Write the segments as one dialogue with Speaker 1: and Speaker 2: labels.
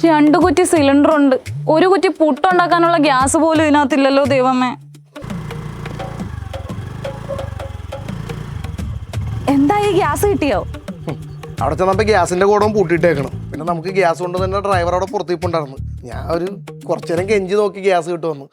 Speaker 1: 2 കുറ്റി സിലിണ്ടർ ഉണ്ട്, 1 കുറ്റി പുട്ടുണ്ടാക്കാനുള്ള ഗ്യാസ് പോലും ഇതിനകത്തില്ലല്ലോ ദൈവമേ. എന്താ ഈ ഗ്യാസ് കിട്ടിയോ?
Speaker 2: അവിടെ ചെന്നപ്പോൾ ഗ്യാസിന്റെ കൂടെ പൂട്ടിയിട്ടേക്കണം. പിന്നെ നമുക്ക് ഗ്യാസ് കൊണ്ട് തന്നെ ഡ്രൈവർ അവിടെ പുറത്തിപ്പുണ്ടായിരുന്നു. ഞാൻ ഒരു കുറച്ചു നേരം കെഞ്ചി നോക്കി ഗ്യാസ് കിട്ടുമെന്ന്.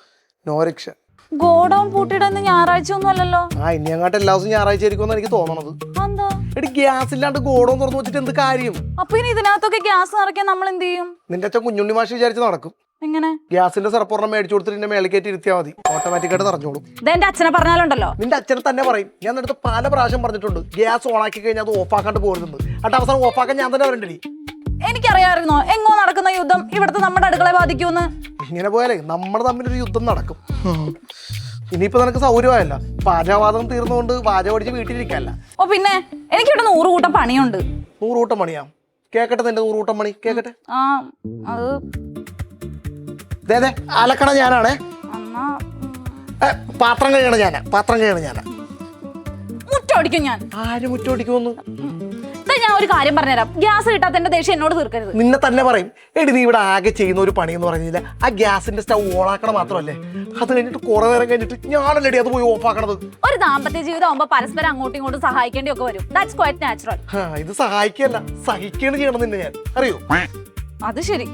Speaker 2: നോ രക്ഷ.
Speaker 1: ഗോഡൗൺ പൂട്ടിയിടുന്ന ഞായറാഴ്ച ഒന്നും അല്ലല്ലോ.
Speaker 2: ഇനി അങ്ങോട്ട് എല്ലാ ദിവസവും ഞായറാഴ്ച ആയിരിക്കുമെന്ന് എനിക്ക് തോന്നണത്.
Speaker 1: എന്താ
Speaker 2: എടി ഗ്യാസ് ഇല്ലാണ്ട് ഗോഡൗൺ തുറന്നു വെച്ചിട്ട് എന്ത് കാര്യം?
Speaker 1: അപ്പൊ ഇനി ഇതിനകത്തൊക്കെ ഗ്യാസ് നിറയ്ക്കാൻ നമ്മൾ എന്ത് ചെയ്യും?
Speaker 2: നിന്റെ അച്ഛൻ കുഞ്ഞുണ്ണി മാഷ് വിചാരിച്ച് നടക്കും.
Speaker 1: എങ്ങനെ?
Speaker 2: ഗ്യാസിന്റെ സർപ്പൂർണ്ണം മേടിച്ചു കൊടുത്തിട്ട് നിന്നെ മേളിക്കേറ്റ് ഇരുത്തിയാൽ മതി, ഓട്ടോമാറ്റിക്കായിട്ട് നിറഞ്ഞോളും.
Speaker 1: എന്റെ അച്ഛനെ പറഞ്ഞാലുണ്ടല്ലോ.
Speaker 2: നിന്റെ അച്ഛനെ തന്നെ പറയും. ഞാൻ അടുത്ത് പല പ്രാവശ്യം പറഞ്ഞിട്ടുണ്ട് ഗ്യാസ് ഓണാക്കി കഴിഞ്ഞാൽ അത് ഓഫാക്കാണ്ട് പോരുന്നത്. എന്നിട്ട് അവസാനം ഓഫാക്കാൻ ഞാൻ തന്നെ വരണ്ടേ.
Speaker 1: എനിക്കറിയാമായിരുന്നോ എങ്ങോ നടക്കുന്ന യുദ്ധം ഇവിടുത്തെ നമ്മുടെ അടുക്കളയെ ബാധിക്കുമെന്ന്?
Speaker 2: ഇങ്ങനെ പോയാലേ നമ്മൾ തമ്മിലൊരു യുദ്ധം നടക്കും. ഇനിയിപ്പോ നിനക്ക് സൗകര്യമായല്ല, പാചകവാദം തീർന്നുകൊണ്ട് പാചകം പഠിച്ച് വീട്ടിലിരിക്കല്ല.
Speaker 1: ഓ പിന്നെ എനിക്കിവിടെ 100 കൂട്ടം പണിയുണ്ട്.
Speaker 2: 100 കൂട്ടം പണിയാ? കേക്കട്ടെ നിന്റെ 100 കൂട്ടം പണി കേക്കട്ടെ.
Speaker 1: അത്
Speaker 2: അതെ അലക്കണ ഞാനാണേ.
Speaker 1: എന്നാ
Speaker 2: പാത്രം കഴിയണ ഞാനാ.
Speaker 1: മുറ്റോടിക്കും ഞാൻ.
Speaker 2: ആര് മുറ്റോടിക്കുമെന്ന്?
Speaker 1: ഞാൻ ഒരു കാര്യം പറഞ്ഞുതരാം. ഗ്യാസ് കിട്ടാത്ത എന്റെ ദേഷ്യം എന്നോട് തീർക്കരുത്.
Speaker 2: നിന്നെ തന്നെ പറയും. എടി നീ ഇവിടെ ആകെ ചെയ്യുന്ന ഒരു പണി എന്ന് പറഞ്ഞില്ല, ആ ഗ്യാസിന്റെ സ്റ്റവ് ഓണാക്കണം മാത്രമല്ലേ, അത് കഴിഞ്ഞിട്ട് കുറെ നേരം കഴിഞ്ഞിട്ട് ഞാനല്ലേ അത് പോയി ഓഫാക്കണത്.
Speaker 1: ഒരു ദാമ്പത്യ ജീവിതം ആവുമ്പോ പരസ്പരം അങ്ങോട്ടും ഇങ്ങോട്ടും സഹായിക്കേണ്ടി ഒക്കെ വരും. That's quite natural.
Speaker 2: ഇത് സഹായിക്കല്ല, സഹിക്കാണ് ചെയ്യണം നിന്നെ ഞാൻ, അറിയോ?
Speaker 1: അത് ശരി.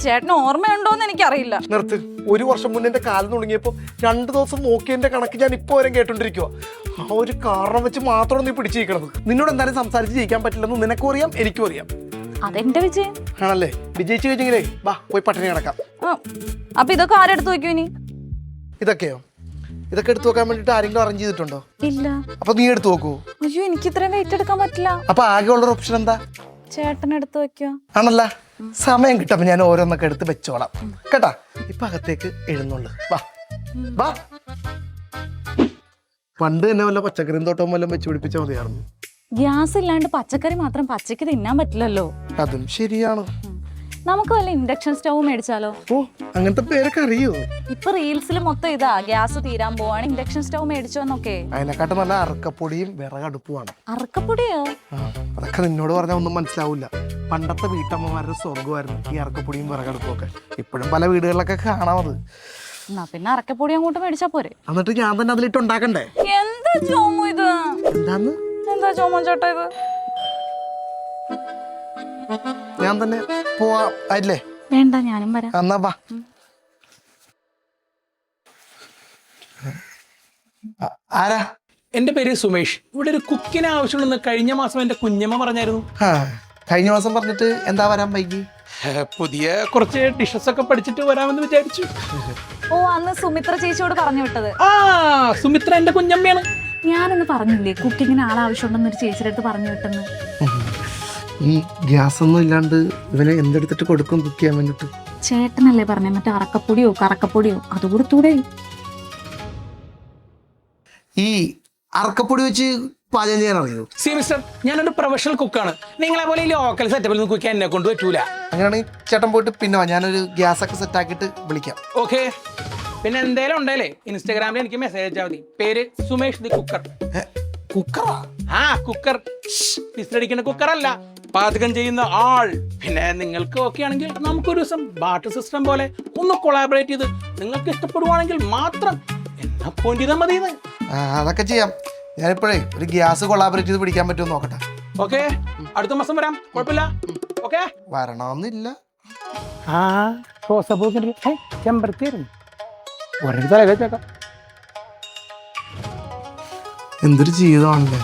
Speaker 1: ചേട്ടന് ഓർമ്മയുണ്ടോന്ന് എനിക്കറിയില്ല.
Speaker 2: നിർത്ത്. 1 വർഷം മുന്നേ എന്റെ കാലം തുടങ്ങിയപ്പോ 2 ദിവസം നോക്കിയതിന്റെ കണക്ക് ഞാൻ ഇപ്പൊ വരെ കേട്ടോണ്ടിരിക്കുക. ആ ഒരു കാരണം വെച്ച് മാത്രമാണ് നീ പിടിച്ചിരിക്കണത്. നിന്നോട് എന്തായാലും സംസാരിച്ച് ജയിക്കാൻ പറ്റില്ലെന്ന് നിനക്കും അറിയാം, എനിക്കും അറിയാം.
Speaker 1: അതെന്റെ വിജയം
Speaker 2: ആണല്ലേ? വിജയിച്ചു കഴിഞ്ഞെങ്കിലേ വാ പോയി പട്ടിണി കിടക്കാം.
Speaker 1: അപ്പൊ ഇതൊക്കെ ആരെടുത്ത് വെക്കൂ ഇനി?
Speaker 2: ഇതൊക്കെയോ? ഇതൊക്കെ എടുത്തു വെക്കാൻ വേണ്ടിട്ട് ആരെങ്കിലും അറേഞ്ച് ചെയ്തിട്ടുണ്ടോ?
Speaker 1: ഇല്ല.
Speaker 2: അപ്പൊ നീ എടുത്തു നോക്കൂ.
Speaker 1: അയ്യോ എനിക്ക് ഇത്രയും വെയിറ്റ് എടുക്കാൻ പറ്റില്ല.
Speaker 2: അപ്പൊ ആകെ ഉള്ളൊരു ഓപ്ഷൻ എന്താ?
Speaker 1: ചേട്ടൻ എടുത്ത് വെക്കോ?
Speaker 2: ആണല്ല, സമയം കിട്ടപ്പോ ഞാൻ ഓരോന്നൊക്കെ എടുത്ത് വെച്ചോളാം കേട്ടാ. ഇപ്പൊ അകത്തേക്ക് എഴുന്നള്ളു. വാ വാ. പണ്ട് തന്നെ വല്ല പച്ചക്കറിയും തോട്ടവും വല്ലതും വെച്ച് പിടിപ്പിച്ചാൽ മതിയായിരുന്നു.
Speaker 1: ഗ്യാസ് ഇല്ലാണ്ട് പച്ചക്കറി മാത്രം പച്ചക്ക് തിന്നാൻ പറ്റില്ലല്ലോ.
Speaker 2: അതും ശരിയാണ്.
Speaker 1: നമുക്ക് വല്ല ഇൻഡക്ഷൻ സ്റ്റവ് മേടിച്ചാലോ?
Speaker 2: ഓ അങ്ങനത്തെ പേരൊക്കെ അറിയോ?
Speaker 1: ഇപ്പൊ റീൽസിൽ മൊത്തം ഇതാ, ഗ്യാസ് തീരാൻ പോവാണ്, ഇൻഡക്ഷൻ സ്റ്റവ് മേടിച്ചോന്നൊക്കെ.
Speaker 2: അതിനെക്കാട്ടും നല്ല അറക്കപ്പൊടിയും വിറകടുപ്പുമാണ്.
Speaker 1: അറക്കപ്പൊടിയോ?
Speaker 2: അതൊക്കെ നിന്നോട് പറഞ്ഞാൽ ഒന്നും മനസ്സിലാവൂല. പണ്ടത്തെ വീട്ടമ്മമാരുടെ സ്വർഗമായിരുന്നു ഈ അറക്കപ്പൊടിയും വിറകടുപ്പും ഒക്കെ. ഇപ്പോഴും പല വീടുകളിലൊക്കെ കാണാമത്.
Speaker 1: എന്നാ പിന്നെ അറക്കപ്പൊടി അങ്ങോട്ട് മേടിച്ചാ പോരെ?
Speaker 2: എന്നിട്ട് ഞാൻ തന്നെ അതിലിട്ട് ഉണ്ടാക്കണ്ടേ?
Speaker 1: എന്താ ചോമു ഇത്? എന്താ ചോമോ ചേട്ടാ ഇത്?
Speaker 2: ഞാൻ തന്നെ പോവാ അല്ലേ?
Speaker 1: വേണ്ട, ഞാനും വരാം.
Speaker 2: എന്നാ വാ. ആരാ?
Speaker 3: എന്റെ പേര് സുമേഷ്. ഇവിടെ ഒരു കുക്കിന് ആവശ്യമുണ്ടെന്ന് കഴിഞ്ഞ മാസം എന്റെ കുഞ്ഞമ്മ പറഞ്ഞായിരുന്നു.
Speaker 2: കഴിഞ്ഞ മാസം പറഞ്ഞിട്ട് എന്താ വരാൻ വൈകി?
Speaker 3: പുതിയ കുറച്ച് ഡിഷസ് ഒക്കെ പഠിച്ചിട്ട് വരാമെന്ന് വിചാരിച്ചു.
Speaker 1: ഓ അന്ന് സുമിത്ര ചേച്ചിയോട് പറഞ്ഞു വിട്ടത്.
Speaker 3: സുമിത്ര എന്റെ കുഞ്ഞമ്മയാണ്.
Speaker 1: ഞാനൊന്ന് പറഞ്ഞില്ലേ കുക്കിങ്ങിന് ആളാവശ്യമുണ്ടെന്ന് ഒരു ചേച്ചിയുടെ അടുത്ത് പറഞ്ഞു വിട്ടെന്ന്.
Speaker 2: ഈ ഗ്യാസ് ഒന്നും ഇല്ലാണ്ട് ഇവനെ എന്തെടുത്തിട്ട് കൊടുക്കും കുക്ക് ചെയ്യാൻ വേണ്ടിട്ട്?
Speaker 1: ചേട്ടനല്ലേ പറഞ്ഞ മറ്റേ അറക്കപ്പൊടിയോ കറക്കപ്പൊടിയോ അത് കൊടുത്തൂടെ?
Speaker 2: ഈ അറക്കപ്പൊടി വെച്ച് പാചകം ചെയ്യാൻ അറിയോ?
Speaker 3: സി മിസ്റ്റർ, ഞാനൊരു പ്രൊഫഷണൽ കുക്കാണ്. നിങ്ങളെ പോലെ ഈ ലോക്കൽ സെറ്റപ്പിൽ നിന്ന് കുക്ക് ചെയ്യാൻ എന്നെ കൊണ്ട് പറ്റൂല.
Speaker 2: അങ്ങനെയാണെങ്കിൽ ചേട്ടൻ പോയിട്ട് പിന്നെ ഞാനൊരു ഗ്യാസ് ഒക്കെ സെറ്റ് ആക്കിയിട്ട് വിളിക്കാം.
Speaker 3: ഓക്കെ. പിന്നെ എന്തേലും ഉണ്ടല്ലേ ഇൻസ്റ്റാഗ്രാമിൽ എനിക്ക് മെസ്സേജ് അയച്ചാൽ മതി. പേര് സുമേഷ് ദി കുക്കർ.
Speaker 2: കുക്കറാ?
Speaker 3: കുക്കർ. വിസിലടിക്കുന്ന കുക്കർ അല്ല, പാചകം ചെയ്യുന്ന ആൾ. പിന്നെ നിങ്ങൾക്ക് ഓക്കെ ആണെങ്കിൽ നമുക്കൊരു ദിവസം ബാർട്ടർ സിസ്റ്റം പോലെ ഒന്ന് കൊളാബറേറ്റ് ചെയ്ത് നിങ്ങൾക്ക് ഇഷ്ടപ്പെടുവാണെങ്കിൽ മാത്രം എന്നെ അപ്പോയിന്റ് ചെയ്താൽ മതി.
Speaker 2: അതൊക്കെ ചെയ്യാം. ഞാനിപ്പോഴേ ഒരു ഗ്യാസ് കൊളാബറേറ്റ് ചെയ്ത് പിടിക്കാൻ പറ്റുമോ നോക്കട്ടെ.
Speaker 3: ഓക്കെ, അടുത്ത മാസം വരാം, കുഴപ്പമില്ല. ഓക്കെ,
Speaker 2: വരണമെന്നില്ല. എന്തൊരു ജീവിതമാണല്ലേ.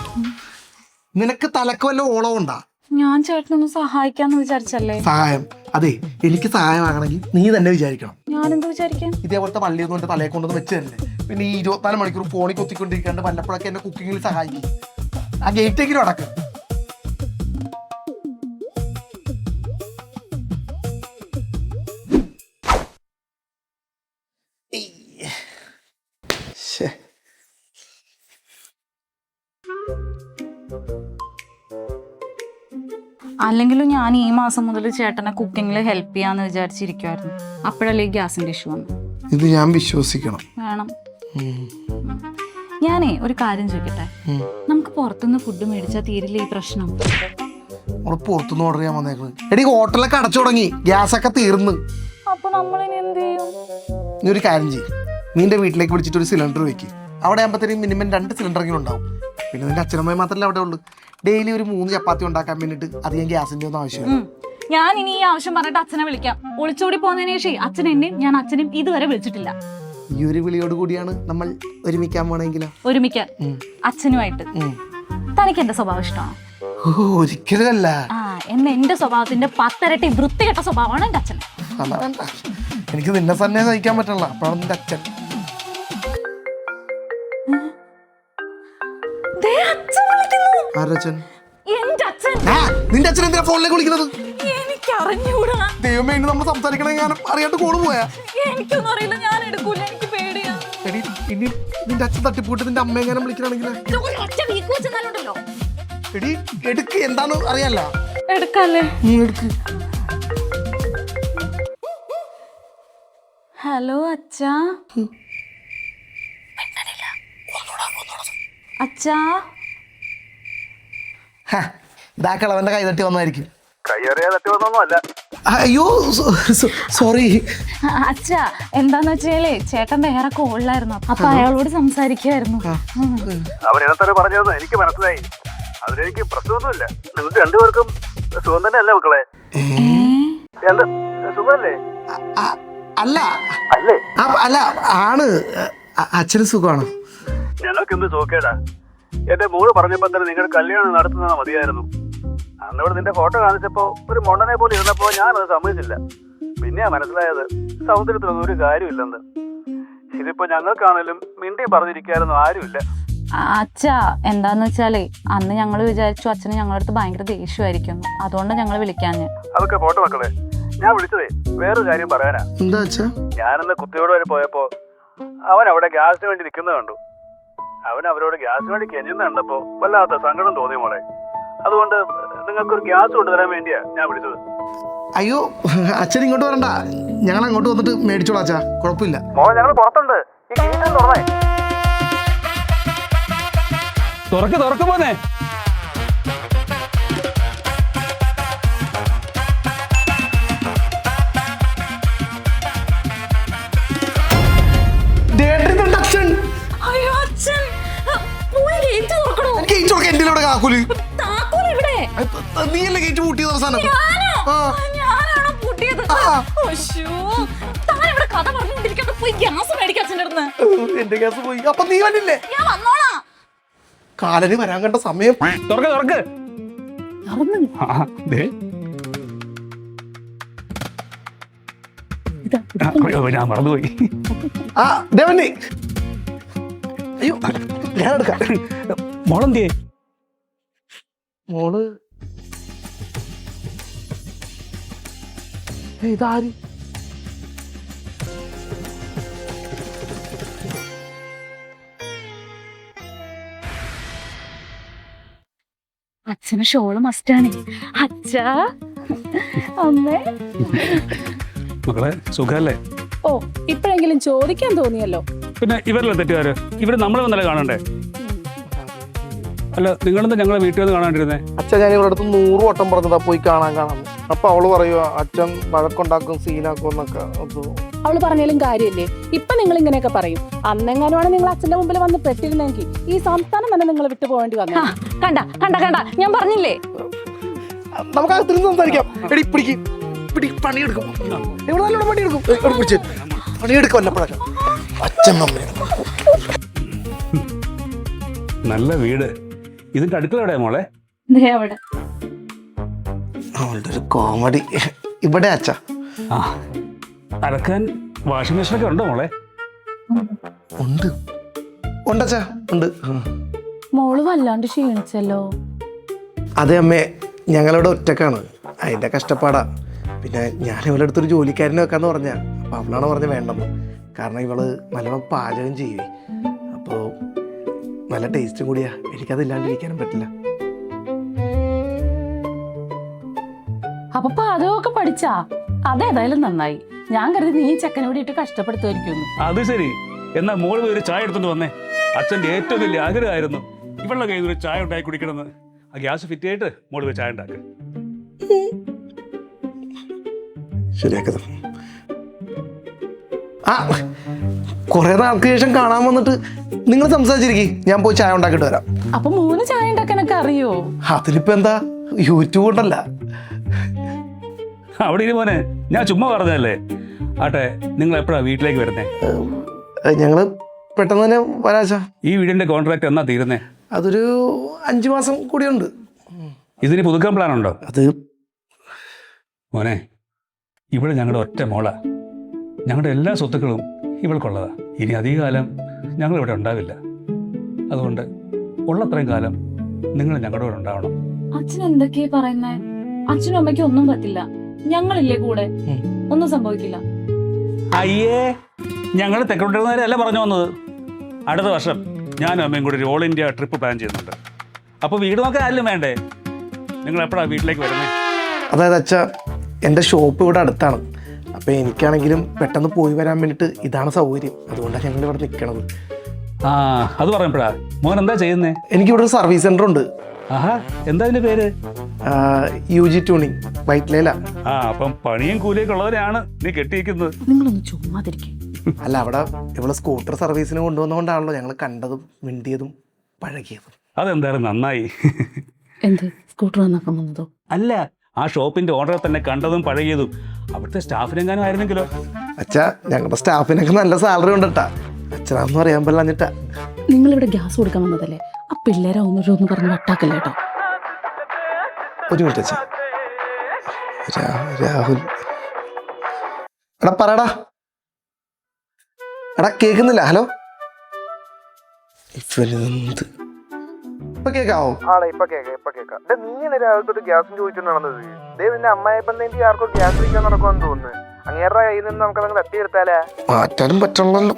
Speaker 2: നിനക്ക് തലക്ക് വല്ല ഓളവുണ്ടാ?
Speaker 1: ഞാൻ ചേട്ടനൊന്ന് സഹായിക്കാന്ന് വിചാരിച്ചല്ലേ.
Speaker 2: സഹായം? അതെ, എനിക്ക് സഹായമാകണമെങ്കിൽ നീ തന്നെ വിചാരിക്കണം.
Speaker 1: ഞാനെന്ത് വിചാരിക്കാൻ?
Speaker 2: ഇതേപോലത്തെ പള്ളിയൊന്നും എന്റെ തലയെ കൊണ്ടൊന്ന് വെച്ച് തന്നെ. പിന്നെ ഈ 24 മണിക്കൂർ ഫോണിൽ കൊത്തിക്കൊണ്ടിരിക്കാണ്ട് വല്ലപ്പോഴൊക്കെ എന്നെ കുക്കിങ്ങിൽ സഹായിക്കും. ആ ഗേറ്റേക്കിലും അടക്കം.
Speaker 1: അല്ലെങ്കിലും ഞാൻ ഈ മാസം മുതൽ ചേട്ടനെ കുക്കിങ്ങിൽ ഹെൽപ്പ് ചെയ്യാന്ന് വിചാരിച്ചിരിക്കുവായിരുന്നു. അപ്പോഴല്ലേ ഈ ഗ്യാസിന്റെ ഇഷ്യൂ വന്നു.
Speaker 2: ഇത് ഞാൻ വിശ്വസിക്കണം?
Speaker 1: വേണം. ഞാനേ ഒരു കാര്യം ചോദിക്കട്ടെ, നമുക്ക് പുറത്തുനിന്ന് ഫുഡ് മേടിച്ചാൽ തീരില്ല ഈ പ്രശ്നം?
Speaker 2: നമ്മള് പുറത്തുനിന്ന് ഓർഡർ ചെയ്യാൻ വന്നേക്കുന്നത്. എടി ഹോട്ടലൊക്കെ അടച്ചു തുടങ്ങി, ഗ്യാസൊക്കെ തീർന്ന്.
Speaker 1: അപ്പൊ നമ്മളിനി എന്ത് ചെയ്യും?
Speaker 2: നീ ഒരു കാര്യം ചെയ്യും, നിന്റെ വീട്ടിലേക്ക് വിളിച്ചിട്ട് ഒരു സിലിണ്ടർ വെക്ക്. അവിടെ ആകുമ്പോഴത്തേക്കും മിനിമം 2 സിലിണ്ടറെങ്കിലും ഉണ്ടാവും. പിന്നെ നിന്റെ അച്ഛനമ്മ മാത്രമല്ല അവിടെ ഉള്ളു. ഡെയിലി ഒരു 3 ചപ്പാത്തി ഉണ്ടാക്കാൻ വേണ്ടിയിട്ട് അധികം ഗ്യാസിന്റെ ഒന്നും ആവശ്യമില്ല.
Speaker 1: ഞാൻ ഇനി ഈ ആവശ്യം പറഞ്ഞിട്ട് അച്ഛനെ വിളിക്കാം. ഒളിച്ചോടി പോകുന്നതിന് ശേഷം അച്ഛനെന്നെയും ഞാൻ അച്ഛനും ഇതുവരെ വിളിച്ചിട്ടില്ല.
Speaker 2: ഈ ഒരു വിളിയോട് കൂടിയാണ് നമ്മൾ ഒരുമിക്കാൻ പോണെങ്കിലോ?
Speaker 1: ഒരുമിക്കാൻ അച്ഛനുമായിട്ട്. തനിക്ക് എന്റെ സ്വഭാവം ഇഷ്ടമാണോ?
Speaker 2: ഒരിക്കലല്ല.
Speaker 1: എന്ന എന്റെ സ്വഭാവത്തിന്റെ 10 ഇരട്ടി വൃത്തികെട്ട സ്വഭാവമാണ് എന്റെ അച്ഛൻ.
Speaker 2: എനിക്ക് നിന്നെ തന്നെ സഹിക്കാൻ പറ്റണല്ലോ. അപ്പോഴാണ് നിന്റെ അച്ഛൻ. ആരച്ഛൻ? നിന്റെ അച്ഛൻ എന്തിനാ ഫോണിലേക്ക് വിളിക്കുന്നത്?
Speaker 1: എനിക്കറിഞ്ഞൂടാ.
Speaker 2: ദൈവമേ, ഇനി നമ്മൾ സംസാരിക്കണേ ഞാൻ അറിയാണ്ട് കോള് പോയാ?
Speaker 1: എനിക്കൊന്നും അറിയില്ല, ഞാൻ എടുക്കൂല, എനിക്ക് പേടിയാ.
Speaker 2: എടി ഇനി നിന്റെ അച്ഛൻ തട്ടിപ്പോയിട്ട് നിന്റെ അമ്മ എങ്ങനെ വിളിക്കണമെങ്കിൽ എടി എടുക്ക്, എന്താന്ന് അറിയാലോ.
Speaker 1: എടുക്കല്ലേ?
Speaker 2: എടുക്ക്.
Speaker 1: ഹലോ അച്ഛാ. അച്ഛാ.
Speaker 2: ഇതാക്കളവന്റെ കൈ തട്ടി വന്നായിരിക്കും.
Speaker 4: കൈയറിയാതല്ല.
Speaker 2: അയ്യോ സോറി.
Speaker 1: അച്ഛാ, എന്താന്ന് വെച്ചാലേ ചേട്ടൻ വേറെ കോളിലായിരുന്നു, അപ്പൊ അയാളോട് സംസാരിക്കുമായിരുന്നു.
Speaker 4: അവനെന്നെ പറഞ്ഞതെന്ന് എനിക്ക് മനസ്സിലായി. അതിലെനിക്ക് പ്രശ്നമൊന്നുമില്ല. നിങ്ങൾക്ക് രണ്ടുപേർക്കും സുഖം തന്നെ അല്ലേ മക്കളെ? എന്ത് സുഖമല്ലേ?
Speaker 2: അല്ല
Speaker 4: അല്ലേ?
Speaker 2: അല്ല ആണ്. അച്ഛന് സുഖമാണോ?
Speaker 4: ഞങ്ങൾക്ക് എന്ത് സുഖേടാ. എന്റെ മോള് പറഞ്ഞപ്പോ തന്നെ നിങ്ങൾ കല്യാണം നടത്തുന്നത് മതിയായിരുന്നു. അന്നവിടെ നിന്റെ ഫോട്ടോ കാണിച്ചപ്പോ ഒരു മൊണ്ണനെ പോലെ ഇരുന്നപ്പോ ഞാനത് സമ്മതിച്ചില്ല. പിന്നെയാ മനസ്സിലായത് സൗന്ദര്യത്തിലൊന്നും ഒരു കാര്യമില്ലെന്ന്. ഇതിപ്പോ ഞങ്ങൾക്കാണേലും മിണ്ടി പറഞ്ഞിരിക്കാനൊന്നും ആരുമില്ല.
Speaker 1: അച്ഛാ, എന്താന്ന് വെച്ചാലേ അന്ന് ഞങ്ങൾ വിചാരിച്ചു അച്ഛന് ഞങ്ങളുടെ അടുത്ത് ഭയങ്കര ദേഷ്യമായിരിക്കും, അതുകൊണ്ട് ഞങ്ങൾ വിളിക്കാഞ്ഞ്.
Speaker 4: അതൊക്കെ പോട്ടെ മക്കളെ. ഞാൻ വിളിച്ചതേ വേറൊരു കാര്യം പറയാനാ.
Speaker 2: എന്താ അച്ഛാ?
Speaker 4: ഞാനിന്ന് കുത്തിയോട് വരെ പോയപ്പോ അവൻ അവിടെ ഗ്യാസിന് വേണ്ടി നിൽക്കുന്നത് കണ്ടു. അവൻ അവരോട് ഗ്യാസിന് വേണ്ടി കെഞ്ചുന്ന കണ്ടപ്പോ വല്ലാത്ത സങ്കടം തോന്നി മോളെ. അതുകൊണ്ട് നിങ്ങൾക്കൊരു ഗ്യാസ് കൊണ്ടുതരാൻ വേണ്ടിയാ ഞാൻ വിളിച്ചത്.
Speaker 2: അയ്യോ അച്ഛൻ ഇങ്ങോട്ട് വരണ്ട, ഞങ്ങൾ അങ്ങോട്ട് വന്നിട്ട് മേടിച്ചോളാം അച്ഛാ, കുഴപ്പമില്ല.
Speaker 4: മോളെ ഞങ്ങൾ പുറത്തുണ്ട്. ഈ ഗേറ്റ് തുറന്നേ.
Speaker 3: തുറക്ക് പോന്നെ.
Speaker 2: നീയല്ലേ ഗേറ്റ് പൂട്ടിയത് അവസാനം? എന്റെ ഗ്യാസ് പോയി. അപ്പൊ നീ വന്നില്ലേ? കാലന് വരാൻ കണ്ട സമയം.
Speaker 3: തുറക്ക്. ഞാൻ മറന്നുപോയി.
Speaker 2: അയ്യോ ഞാൻ എടുക്കാം.
Speaker 3: മോളെന്തിയേ?
Speaker 2: മോള് ഇതാര്?
Speaker 1: അച്ഛന് ഷോള് മസ്റ്റാണ്. അച്ഛാ, അമ്മേ.
Speaker 3: മക്കളെ സുഖല്ലേ?
Speaker 5: ഓ, ഇപ്പോഴെങ്കിലും ചോദിക്കാൻ തോന്നിയല്ലോ.
Speaker 3: പിന്നെ ഇവരല്ലേ തെറ്റുകാര്? ഇവര് നമ്മളെ വന്നല്ലേ കാണണ്ടേ? അല്ല, നിങ്ങളെന്താ ഞങ്ങളെ വീട്ടിൽ വന്ന് കാണാണ്ടിരുന്നേ?
Speaker 2: അച്ഛൻ ഞാൻ ഇവിടെ അടുത്ത് 100 വട്ടം പറഞ്ഞതാ പോയി കാണാൻ. അപ്പൊ അവള് പറയുക അച്ഛൻ വഴക്കുണ്ടാക്കും, സീനാക്കും എന്നൊക്കെ.
Speaker 5: അവള് പറഞ്ഞാലും കാര്യല്ലേ. ഇപ്പൊ നിങ്ങൾ ഇങ്ങനെയൊക്കെ പറയും. അന്നെങ്ങാനുമാണ് നിങ്ങൾ അച്ഛന്റെ മുമ്പിൽ വന്ന് പെട്ടിരുന്നെങ്കിൽ ഈ സംസ്ഥാനം തന്നെ നിങ്ങൾ വിട്ടു പോകേണ്ടി വന്നു.
Speaker 1: കണ്ട ഞാൻ പറഞ്ഞില്ലേ.
Speaker 2: നമുക്ക് അകത്തിരുന്ന് സംസാരിക്കാം. എടി പണിയെടുക്കും. ഇവിടെ നല്ലോണം പണിയെടുക്കും വല്ലപ്പോഴൊക്കെ. അച്ഛൻ
Speaker 3: നല്ല വീട്. ഇതിന്റെ അടുക്കള എവിടെയാ മോളെ?
Speaker 1: അവിടെ
Speaker 2: അവളുടെ ഒരു കോമഡി. ഇവിടെ അച്ഛാ
Speaker 3: അലക്കാൻ വാഷിംഗ് മെഷീനൊക്കെ ഉണ്ടോ മോളെ?
Speaker 2: ഉണ്ടച്ചാ ഉണ്ട്.
Speaker 5: മോള് വല്ലാണ്ട് ക്ഷീണിച്ചല്ലോ.
Speaker 2: അതെ അമ്മേ, ഞങ്ങളിവിടെ ഒറ്റക്കാണ്, അതിന്റെ കഷ്ടപ്പാടാ. പിന്നെ ഞാൻ ഇവളുടെ അടുത്തൊരു ജോലിക്കാരനെ വെക്കാന്ന് പറഞ്ഞ. അപ്പൊ അവളാണ് പറഞ്ഞ വേണ്ടെന്ന്. കാരണം ഇവള് നല്ലോണം പാചകം ചെയ്യേ. അപ്പോ നല്ല ടേസ്റ്റും കൂടിയാ. എനിക്കതില്ലാണ്ടിരിക്കാനും പറ്റില്ല.
Speaker 5: അപ്പൊ പാചകമൊക്കെ പഠിച്ചാ? അതേതായാലും നന്നായി. ഞാൻ കരുതി നീ ചെക്കനോട് ഇട്ട് കഷ്ടപ്പെടുത്തുമായിരിക്കുന്നു.
Speaker 3: അത് ശരി. എന്നാ മോള് ഒരു ചായ എടുത്തോണ്ട് വന്നേ. അച്ഛൻ്റെ ഏറ്റവും വലിയ ആഗ്രഹമായിരുന്നു ഇവളുടെ കയ്യിൽ ഒരു ചായ ഉണ്ടാക്കി കുടിക്കണമെന്ന്. ആ ഗ്യാസ് ഫിറ്റ് ആയിട്ട് മോള് പോയി ചായ ഉണ്ടാക്കുക.
Speaker 2: ശരിയാക്കത്. ആ കുറെ നാൾക്ക് ശേഷം കാണാൻ വന്നിട്ട് നിങ്ങൾ സംസാരിച്ചിരിക്കും, ഞാൻ പോയി ചായ ഉണ്ടാക്കിയിട്ട് വരാം.
Speaker 5: അപ്പൊ മോന് ചായ ഉണ്ടാക്കാനൊക്കെ അറിയോ?
Speaker 2: അതിലിപ്പോ എന്താ, യൂട്യൂബ് ഉണ്ടല്ല.
Speaker 6: അവിടെ ഇനി മോനെ, ഞാൻ ചുമ്മാ പറഞ്ഞതല്ലേ. ആട്ടെ, നിങ്ങൾ എപ്പോഴാണ് വീട്ടിലേക്ക് വരുന്നേ?
Speaker 2: ഞങ്ങള് പെട്ടെന്ന് തന്നെ വരാച്ചാ.
Speaker 6: ഈ വീടിന്റെ കോൺട്രാക്ട് എന്നാ തീരുന്നേ?
Speaker 2: അതൊരു 5 മാസം കൂടിയുണ്ട്.
Speaker 6: ഇതിന് പുതുക്കാൻ പ്ലാൻ ഉണ്ടോ?
Speaker 2: അത്
Speaker 6: മോനെ, ഇവിടെ ഞങ്ങളുടെ ഒറ്റ മോളാ. ഞങ്ങളുടെ എല്ലാ സ്വത്തുക്കളും ഇവൾക്കുള്ളതാ. ഇനി അധികകാലം ഞങ്ങളിവിടെ ഉണ്ടാവില്ല. അതുകൊണ്ട് ഉള്ളത്രയും കാലം നിങ്ങൾ ഞങ്ങളുടെ കൂടെ ഉണ്ടാവണം.
Speaker 1: അച്ഛൻ എന്തൊക്കെയാ പറയുന്നേ? അച്ഛനും അമ്മയ്ക്കും ഒന്നും പറ്റില്ല, ഞങ്ങളില്ലേ കൂടെ, ഒന്നും സംഭവിക്കില്ല.
Speaker 6: അയ്യേ, ഞങ്ങൾ തെക്കോട്ടിരുന്നവരല്ല പറഞ്ഞു വന്നത്. അടുത്ത വർഷം ഞാനും അമ്മയും കൂടി ഒരു ഓൾ ഇന്ത്യ ട്രിപ്പ് പ്ലാൻ ചെയ്യുന്നുണ്ട്. അപ്പോൾ വീട് നോക്കാൻ ആരും വേണ്ടേ? നിങ്ങൾ എപ്പോഴാണ് വീട്ടിലേക്ക് വരുന്നത്?
Speaker 2: അതായത് അച്ഛാ, എൻ്റെ ഷോപ്പ് ഇവിടെ അടുത്താണ്. അപ്പോൾ എനിക്കാണെങ്കിലും പെട്ടെന്ന് പോയി വരാൻ വേണ്ടിയിട്ട് ഇതാണ് സൗകര്യം. അതുകൊണ്ടാണ് ഞങ്ങൾ ഇവിടെ നിൽക്കണത്.
Speaker 6: ആ, അത് പറയുമ്പോഴാ. മോൻ എന്താ ചെയ്യുന്നേ?
Speaker 2: എനിക്കിവിടെ ഒരു സർവീസ് സെൻ്റർ ഉണ്ട്.
Speaker 6: ആഹാ, എന്താ അതിൻ്റെ പേര്?
Speaker 2: UG ട്യൂണിങ്, വൈറ്റ്ലേല.
Speaker 6: ആ, അപ്പം പണിയും കൂലിയൊക്കെ ഉള്ളവരെയാണ് നീ കെട്ടിയിരിക്കുന്നത്.
Speaker 1: നിങ്ങളൊന്ന് ചുമ്മാതിരിക്കും.
Speaker 2: അല്ല, അവിടെ ഇവിടെ സ്കൂട്ടർ സർവീസിന് കൊണ്ടുവന്നുകൊണ്ടാണല്ലോ ഞങ്ങൾ കണ്ടതും മിണ്ടിയതും പഴകിയതും.
Speaker 6: അതെന്തായാലും നന്നായി.
Speaker 5: എന്ത് സ്കൂട്ടർ നന്നാക്കാൻ വന്നതോ?
Speaker 6: അല്ല, ആ ഷോപ്പിന്റെ ഓർഡർ തന്നെ കണ്ടതും പഴകിയതും. അവിടുത്തെ സ്റ്റാഫിനെങ്ങാനും ആയിരുന്നെങ്കിലോ?
Speaker 2: അച്ഛാ, ഞങ്ങളുടെ സ്റ്റാഫിനൊക്കെ നല്ല സാലറി ഉണ്ട് കേട്ടാ. അച്ഛനാന്ന് പറയാൻ പറ്റില്ല.
Speaker 5: നിങ്ങളിവിടെ ഗ്യാസ് കൊടുക്കാൻ വന്നതല്ലേ? ആ പിള്ളേരെ ഒന്ന് പറഞ്ഞ് വട്ടാക്കല്ലേ കേട്ടോ.
Speaker 2: ഒരു മിനിറ്റ് അച്ഛാ. രാഹുൽ, എടാ പറയടാ. എടാ കേൾക്കുന്നില്ല? ഹലോ, ഇപ്പൊ കേക്കാവോ?
Speaker 7: ആടാ, ഇപ്പൊ കേക്കാം. നീ എന്നെ രാവിലത്തോട്ട് ഗ്യാസും ചോദിച്ചു നടന്നത്? നിന്റെ അമ്മായിപ്പം നിന്റെ ആർക്കോ ഗ്യാസ് വിൽക്കാൻ നടക്കുമെന്ന് തോന്നുന്നു. അങ്ങേരുടെ കയ്യിൽ നിന്ന് നമുക്ക് അതങ്ങനെ തട്ടിയെടുത്താലേ?
Speaker 2: മാറ്റാനും പറ്റണല്ലോ.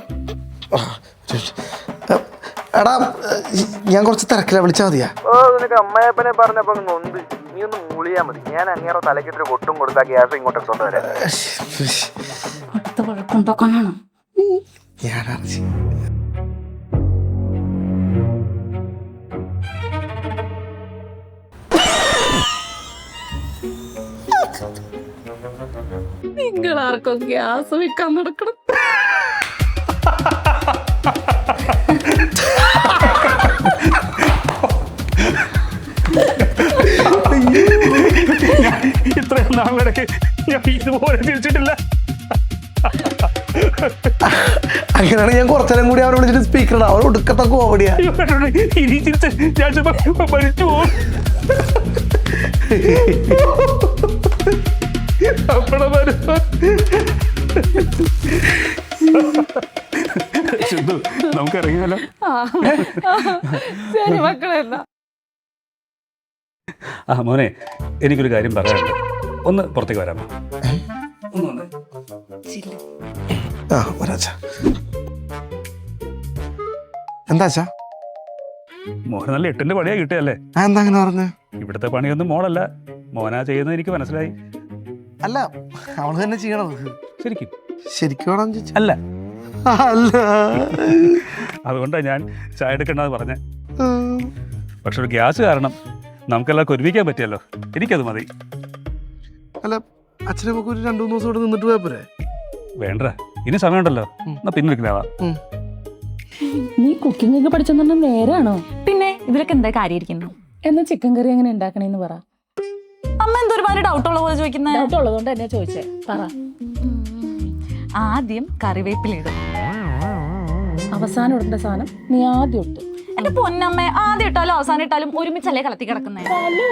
Speaker 2: എടാ, ഞാൻ കുറച്ച് തിരക്കില, വിളിച്ചാൽ മതിയാ?
Speaker 7: ഓ, നിനക്ക് അമ്മായപ്പനെ പറഞ്ഞപ്പോ നൊന്ത്. നീ ഒന്ന് മൂളിയാ മതി. ഞാൻ അങ്ങേറെ തലക്കിട്ട് കൊട്ടും കൊടുത്താ ഗ്യാസ് ഇങ്ങോട്ട് എടുത്തോണ്ട് വരാം.
Speaker 1: അടുത്ത വഴക്കുണ്ടാക്കാനാണ്.
Speaker 2: ഞാനറിഞ്ഞു.
Speaker 5: നിങ്ങൾ ആർക്കോ ഗ്യാസ് വിൽക്കാൻ നടക്കണം.
Speaker 6: ഇത്രയും നാളിടയ്ക്ക് ഞാൻ ഇതുപോലെ തിരിച്ചിട്ടില്ല.
Speaker 2: അങ്ങനെയാണ് ഞാൻ കുറച്ചേരം കൂടി അവരെ വിളിച്ചിട്ട് സ്പീക്കർ ഇടാം. അവർ ഒടുക്കത്തെ കോമഡിയാ.
Speaker 6: ഇനി തിരിച്ച് ഞാൻ മരിച്ചു പോകും. നമുക്ക് ഇറങ്ങിയാലോ?
Speaker 5: ശരി മക്കളെ, എന്നാ
Speaker 6: ആ മോനെ, എനിക്കൊരു കാര്യം പറയാനുണ്ട്. ഒന്ന് പുറത്തേക്ക് വരാമോ?
Speaker 2: ആ, വരാച്ചാ. എന്താ അച്ഛാ?
Speaker 6: മോനെ നല്ല 8ന്റെ പണിയാ കിട്ടിയല്ലേ?
Speaker 2: എന്താ അങ്ങനെ പറഞ്ഞ?
Speaker 6: ഇവിടുത്തെ പണിയൊന്നും മോളല്ല, മോനാ ചെയ്യുന്നത് എനിക്ക് മനസ്സിലായി.
Speaker 2: അല്ല, അവള് തന്നെ ചെയ്യണത്.
Speaker 6: ശരിക്കും?
Speaker 2: ശരിക്കും
Speaker 6: അല്ല
Speaker 2: അല്ല,
Speaker 6: അതുകൊണ്ടാണ് ഞാൻ ചായ എടുക്കണ്ടെന്ന് പറഞ്ഞേ. പക്ഷെ ഒരു ഗ്യാസ് കാരണം നമുക്കെല്ലാം ഒരുമിക്കാൻ പറ്റിയല്ലോ. എനിക്കത് മതി.
Speaker 2: അല്ല, അച്ഛനെ നമുക്ക് ഒരു 2-3 ദിവസം ഇവിടെ നിന്നിട്ട് പോയപ്പോരെ?
Speaker 6: വേണ്ട, ഇനി സമയമുണ്ടല്ലോ. എന്നാ പിന്നെ വിളിക്കലാവാ.
Speaker 5: നീ കുക്കിംഗ് ഒക്കെ പഠിച്ചെന്നു നേരാണോ?
Speaker 1: പിന്നെ ഇതിലൊക്കെ എന്താ കാര്യമായിരിക്കുന്നു?
Speaker 5: എന്നാ ചിക്കൻ കറി എങ്ങനെ ഉണ്ടാക്കണേന്ന് പറ.
Speaker 1: അമ്മ എന്തോ ഒരുപാട് ഡൗട്ടുള്ള പോലെ ചോദിക്കുന്നത്.
Speaker 5: ഡൗട്ട് ഉള്ളതുകൊണ്ട് എന്നെ ചോദിച്ചേ, പറ.
Speaker 1: ആദ്യം കറിവേപ്പിലിടും.
Speaker 5: അവസാനം ഇടേണ്ട സാധനം നീ ആദ്യം ഇട്ട്.
Speaker 1: എന്റെ പൊന്നമ്മ, ആദ്യം ഇട്ടാലും അവസാനം ഇട്ടാലും ഒരുമിച്ചല്ലേ കലത്തി കിടക്കുന്നേ?
Speaker 5: ഹലോ,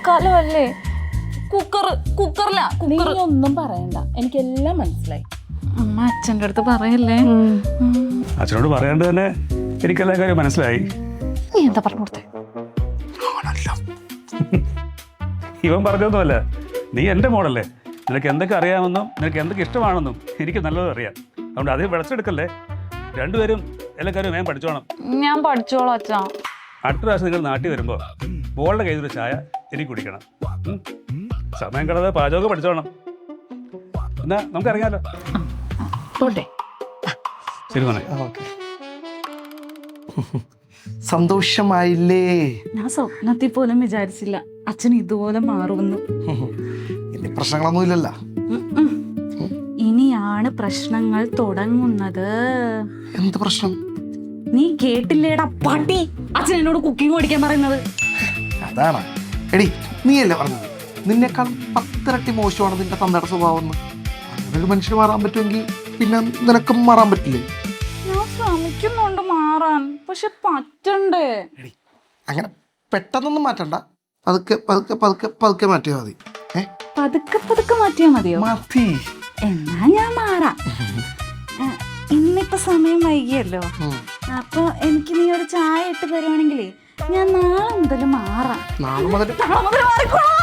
Speaker 1: കലമല്ലേ? കുക്കറിലാ.
Speaker 5: നീ ഒന്നും പറയണ്ട, എനിക്കെല്ലാം മനസ്സിലായി.
Speaker 1: അമ്മ അച്ഛൻ്റെ അടുത്ത് പറയല്ലേ.
Speaker 6: അച്ഛനോട് പറയാണ്ട് തന്നെ എനിക്കെല്ലാ കാര്യം മനസ്സിലായി.
Speaker 1: നീ എന്താ പറഞ്ഞു കൊടുത്തേ?
Speaker 6: ഇവൻ പറഞ്ഞൊന്നുമല്ല, നീ എൻ്റെ മോളല്ലേ. നിനക്ക് എന്തൊക്കെ അറിയാമെന്നും നിനക്ക് എന്തൊക്കെ ഇഷ്ടമാണെന്നും എനിക്ക് നല്ലത് അറിയാം. അതുകൊണ്ട് അത് വിളച്ചെടുക്കല്ലേ. രണ്ടുപേരും എല്ലാ കാര്യവും വേഗം പഠിച്ചോണം.
Speaker 1: ഞാൻ പഠിച്ചോളാം അച്ഛാ.
Speaker 6: അടുത്ത പ്രാവശ്യം നിങ്ങൾ നാട്ടിൽ വരുമ്പോൾ മോളുടെ കയ്യിലൊരു ചായ എനിക്ക് കുടിക്കണം. സമയം കളയാതെ പാചകമൊക്കെ പഠിച്ചോണം. എന്നാ നമുക്ക് ഇറങ്ങാലോ.
Speaker 5: പോട്ടെ.
Speaker 6: ശരി മോനെ.
Speaker 2: സന്തോഷമായില്ലേ?
Speaker 1: ഞാൻ സ്വപ്നത്തിൽ പോലും വിചാരിച്ചില്ല അച്ഛൻ ഇതുപോലെ മാറുമെന്ന്.
Speaker 2: ഇനി പ്രശ്നങ്ങളൊന്നും ഇല്ലല്ലോ.
Speaker 1: ഉം. ഇനിയാണ് പ്രശ്നങ്ങൾ തുടങ്ങുന്നത്.
Speaker 2: എന്ത് പ്രശ്നം?
Speaker 1: നീ കേട്ടില്ലേടാ പട്ടി അച്ഛൻ എന്നോട് കുക്കിംഗ് പഠിക്കാൻ പറയുന്നത്?
Speaker 2: അതാണ് എടി, നീയല്ലേ പറഞ്ഞത് നിന്നെക്കാൾ 10 ഇരട്ടി മോശമാണ് നിന്റെ തന്തയുടെ സ്വഭാവം എന്ന്. അങ്ങനെ ഒരു മനുഷ്യന് മാറാൻ പറ്റുമെങ്കിൽ പിന്നെ നിനക്കും മാറാൻ പറ്റില്ലേ?
Speaker 1: ഞാൻ ശ്രമിക്കുന്നുണ്ട് മാറാൻ, പക്ഷെ പറ്റണ്ടേ?
Speaker 2: എടി, അങ്ങനെ പെട്ടെന്നൊന്നും മാറ്റണ്ട, പതുക്കെ പതുക്കെ പതുക്കെ പതുക്കെ മാറ്റിയാൽ മതി.
Speaker 1: പതുക്കെ പതുക്കെ മാറ്റിയാ മതിയോ?
Speaker 2: മതി.
Speaker 1: എന്നാ ഞാൻ മാറാം. ഇന്നിപ്പോ സമയം വൈകിയല്ലോ, അപ്പൊ എനിക്ക് നീ ഒരു ചായ ഇട്ട് തരുവാണെങ്കിലേ ഞാൻ നാളെ മുതൽ മാറാം.
Speaker 2: നാളെ മുതൽ
Speaker 1: മാറിക്കോളാം.